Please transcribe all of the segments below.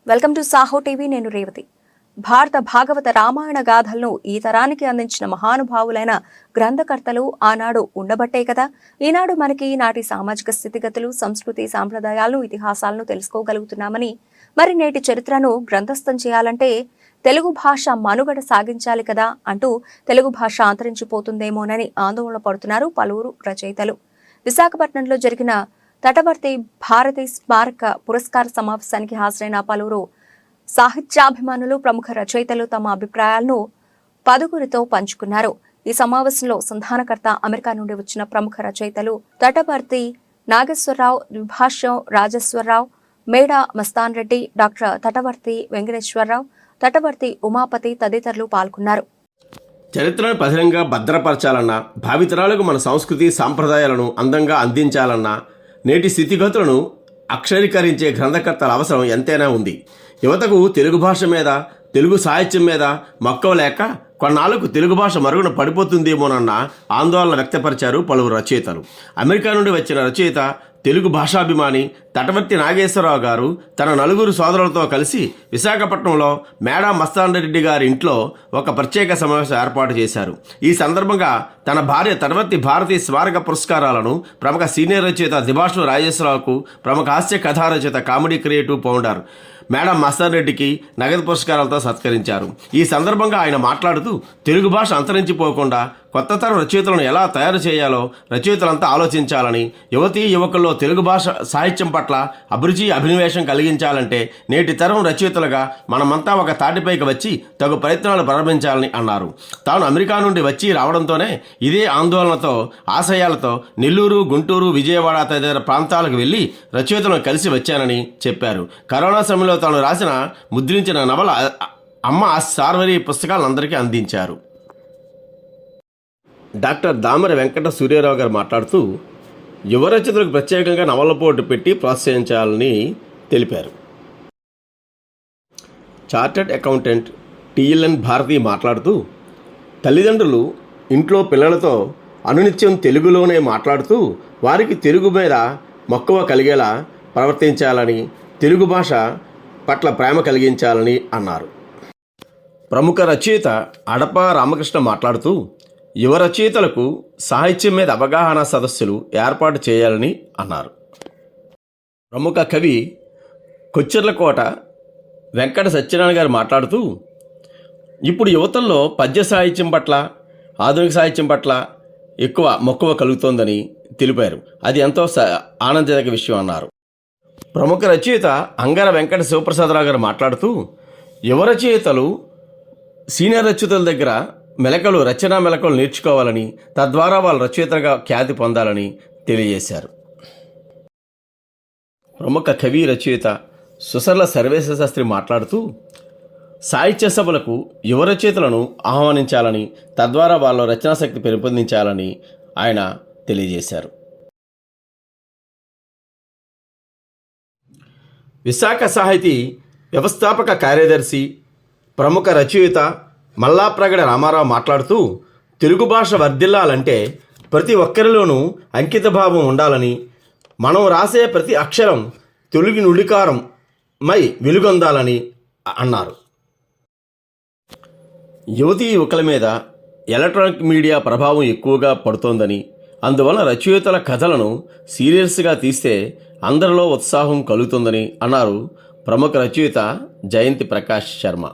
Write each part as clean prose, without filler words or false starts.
Welcome to Saaho TV. నేను రేవతి. భారత భాగవత రామాయణ గాథలను ఈ తరానికి అందించిన మహానుభావులైన గ్రంథకర్తలు ఆనాడు ఉండబట్టే కదా ఈనాడు మనకి నాటి సామాజిక స్థితిగతులు, సంస్కృతి, సాంప్రదాయాలను, ఇతిహాసాలను తెలుసుకోగలుగుతున్నామని. మరి నేటి చరిత్రను గ్రంథస్థం చేయాలంటే తెలుగు భాష మనుగడ సాగించాలి కదా అంటూ తెలుగు భాష అంతరించిపోతుందేమోనని ఆందోళన పడుతున్నారు పలువురు రచయితలు. విశాఖపట్నంలో జరిగిన తటవర్తి భారతి స్మారక పురస్కార సమావేశానికి హాజరైన పలువురు సాహిత్యాభిమానులు, ప్రముఖ రచయితలు తమ అభిప్రాయాలను పదుగురితో పంచుకున్నారు. ఈ సమావేశంలో సంధానకర్త అమెరికా నుండి వచ్చిన ప్రముఖ రచయితలు తటవర్తి నాగేశ్వరరావు, ద్విభాష్యం రాజేశ్వరరావు, మేడా మస్తాన్ రెడ్డి, డాక్టర్ తటవర్తి వెంకటేశ్వరరావు, తటవర్తి ఉమాపతి తదితరులు పాల్గొన్నారు. చరిత్రను పదిలంగా భద్రపరచాలన్నా, భావితరాలకు మన సంస్కృతి సాంప్రదాయాలను అందంగా అందించాలన్నా నేటి స్థితిగతులను అక్షరీకరించే గ్రంథకర్తల అవసరం ఎంతైనా ఉంది. యువతకు తెలుగు భాష మీద, తెలుగు సాహిత్యం మీద మక్కువ లేక కొన్నాళ్లకు తెలుగు భాష మరుగున పడిపోతుందేమోనన్న ఆందోళన వ్యక్తపరిచారు పలువురు రచయితలు. అమెరికా నుండి వచ్చిన రచయిత, తెలుగు భాషాభిమాని తటవర్తి నాగేశ్వరరావు గారు తన నలుగురు సోదరులతో కలిసి విశాఖపట్నంలో మేడా మస్తాన్ రెడ్డి గారి ఇంట్లో ఒక ప్రత్యేక సమావేశం ఏర్పాటు చేశారు. ఈ సందర్భంగా తన భార్య తటవర్తి భారతీ స్మారక పురస్కారాలను ప్రముఖ సీనియర్ రచయిత ద్విభాష్యం రాజేశ్వరరావుకు, ప్రముఖ హాస్య కథా రచయిత, comedy creative founder madam Mastan రెడ్డికి నగదు పురస్కారాలతో సత్కరించారు. ఈ సందర్భంగా ఆయన మాట్లాడుతూ తెలుగు భాష అంతరించిపోకుండా కొత్త తరం రచయితలను ఎలా తయారు చేయాలో రచయితలంతా ఆలోచించాలని, యువతీ యువకుల్లో తెలుగు భాష సాహిత్యం పట్ల అభిరుచి, అభినివేశం కలిగించాలంటే నేటి తరం రచయితలుగా మనమంతా ఒక తాటిపైకి వచ్చి తగు ప్రయత్నాలు ప్రారంభించాలని అన్నారు. తాను అమెరికా నుండి వచ్చి రావడంతోనే ఇదే ఆందోళనతో, ఆశయాలతో నెల్లూరు, గుంటూరు, విజయవాడ తదితర ప్రాంతాలకు వెళ్లి రచయితలను కలిసి వచ్చానని చెప్పారు. కరోనా సమయంలో తాను రాసిన, ముద్రించిన నవల అమ్మ సార్వరి పుస్తకాలను అందరికీ అందించారు. డాక్టర్ దామర వెంకట సూర్యారావు గారు మాట్లాడుతూ యువ రచయితలకు ప్రత్యేకంగా నవల పోటీ పెట్టి ప్రోత్సహించాలని తెలిపారు. చార్టర్డ్ అకౌంటెంట్ టిఎల్ఎన్ భారతి మాట్లాడుతూ తల్లిదండ్రులు ఇంట్లో పిల్లలతో అనునిత్యం తెలుగులోనే మాట్లాడుతూ వారికి తెలుగు మీద మక్కువ కలిగేలా ప్రవర్తించాలని, తెలుగు భాష పట్ల ప్రేమ కలిగించాలని అన్నారు. ప్రముఖ రచయిత అడప రామకృష్ణ మాట్లాడుతూ యువ రచయితలకు సాహిత్యం మీద అవగాహన సదస్సులు ఏర్పాటు చేయాలని అన్నారు. ప్రముఖ కవి కొచ్చెర్లకోట వెంకట సత్యనారాయణ గారు మాట్లాడుతూ ఇప్పుడు యువతల్లో పద్య సాహిత్యం పట్ల, ఆధునిక సాహిత్యం పట్ల ఎక్కువ మక్కువ కలుగుతోందని తెలిపారు. అది ఎంతో ఆనందదాయక విషయం అన్నారు. ప్రముఖ రచయిత అంగర వెంకట శివప్రసాదరావు గారు మాట్లాడుతూ యువ రచయితలు సీనియర్ రచయితల దగ్గర రచనా మెలకువలు నేర్చుకోవాలని, తద్వారా వాళ్ళ రచయితలుగా ఖ్యాతి పొందాలని తెలియజేశారు. ప్రముఖ కవి రచయిత సుసర్ల సర్వేశ్వర శాస్త్రి మాట్లాడుతూ సాహిత్య సభలకు యువ రచయితలను ఆహ్వానించాలని, తద్వారా వాళ్ళ రచనాశక్తి పెంపొందించాలని ఆయన తెలియజేశారు. విశాఖ సాహితీ వ్యవస్థాపక కార్యదర్శి, ప్రముఖ రచయిత మల్లాప్రగడ రామారావు మాట్లాడుతూ తెలుగు భాష వర్ధిల్లాలంటే ప్రతి ఒక్కరిలోనూ అంకితభావం ఉండాలని, మనం రాసే ప్రతి అక్షరం తెలుగు నుడికారం మై వెలుగొందాలని అన్నారు. యువతీ యువకుల మీద ఎలక్ట్రానిక్ మీడియా ప్రభావం ఎక్కువగా పడుతోందని, అందువల్ల రచయితల కథలను సీరియస్గా తీస్తే అందరిలో ఉత్సాహం కలుగుతుందని అన్నారు ప్రముఖ రచయిత జయంతి ప్రకాష్ శర్మ.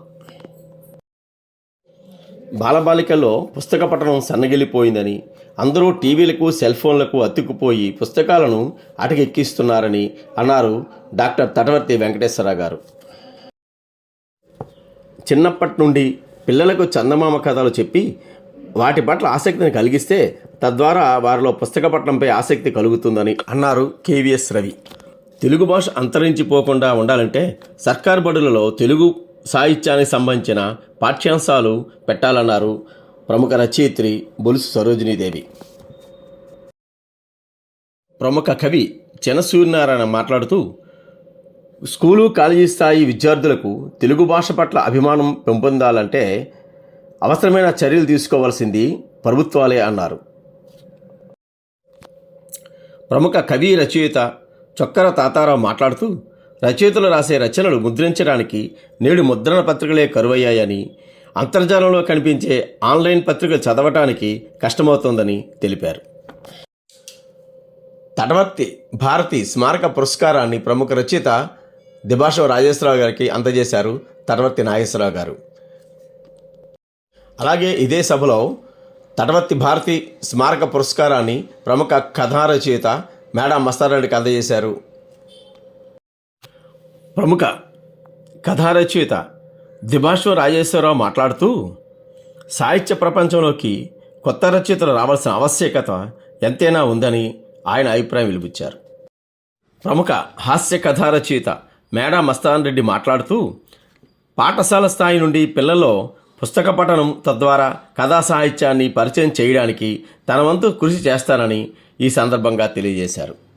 బాలబాలికల్లో పుస్తక పఠనం సన్నగిల్లిపోయిందని, అందరూ టీవీలకు, సెల్ ఫోన్లకు అతుక్కుపోయి పుస్తకాలను అటకెక్కిస్తున్నారని అన్నారు డాక్టర్ తటవర్తి వెంకటేశ్వరరావు గారు. చిన్నప్పటి నుండి పిల్లలకు చందమామ కథలు చెప్పి వాటి పట్ల ఆసక్తిని కలిగిస్తే తద్వారా వారిలో పుస్తక పఠనంపై ఆసక్తి కలుగుతుందని అన్నారు కేవీఎస్ రవి. తెలుగు భాష అంతరించిపోకుండా ఉండాలంటే సర్కారు బడులలో తెలుగు సాహిత్యానికి సంబంధించిన పాఠ్యాంశాలు పెట్టాలన్నారు ప్రముఖ రచయిత్రి బొలుసు సరోజినీదేవి. ప్రముఖ కవి చెన సూర్యనారాయణ మాట్లాడుతూ స్కూలు, కాలేజీ స్థాయి విద్యార్థులకు తెలుగు భాష పట్ల అభిమానం పెంపొందాలంటే అవసరమైన చర్యలు తీసుకోవాల్సింది ప్రభుత్వాలే అన్నారు. ప్రముఖ కవి రచయిత చొక్కర తాతారావు మాట్లాడుతూ రచయితలు రాసే రచనలు ముద్రించడానికి నేడు ముద్రణ పత్రికలే కరువయ్యాయని, అంతర్జాలంలో కనిపించే ఆన్లైన్ పత్రికలు చదవటానికి కష్టమవుతోందని తెలిపారు. తటవర్తి భారతి స్మారక పురస్కారాన్ని ప్రముఖ రచయిత దిబాషో రాజేశ్వరరావు గారికి అందజేశారు తటవర్తి నాగేశ్వరరావు గారు. అలాగే ఇదే సభలో తటవర్తి భారతి స్మారక పురస్కారాన్ని ప్రముఖ కథా రచయిత మేడా మస్తారెడ్డికి అందజేశారు. ప్రముఖ కథా రచయిత దిబాషో రాజేశ్వరరావు మాట్లాడుతూ, సాహిత్య ప్రపంచంలోకి కొత్త రచయితలు రావాల్సిన ఆవశ్యకత ఎంతైనా ఉందని ఆయన అభిప్రాయం వెలిబుచ్చారు. ప్రముఖ హాస్య కథా రచయిత మేడా మస్తాన్ రెడ్డి మాట్లాడుతూ, పాఠశాల స్థాయి నుండి పిల్లల్లో పుస్తక పఠనం తద్వారా కథా సాహిత్యాన్ని పరిచయం చేయడానికి తన వంతు కృషి చేస్తానని ఈ సందర్భంగా తెలియజేశారు.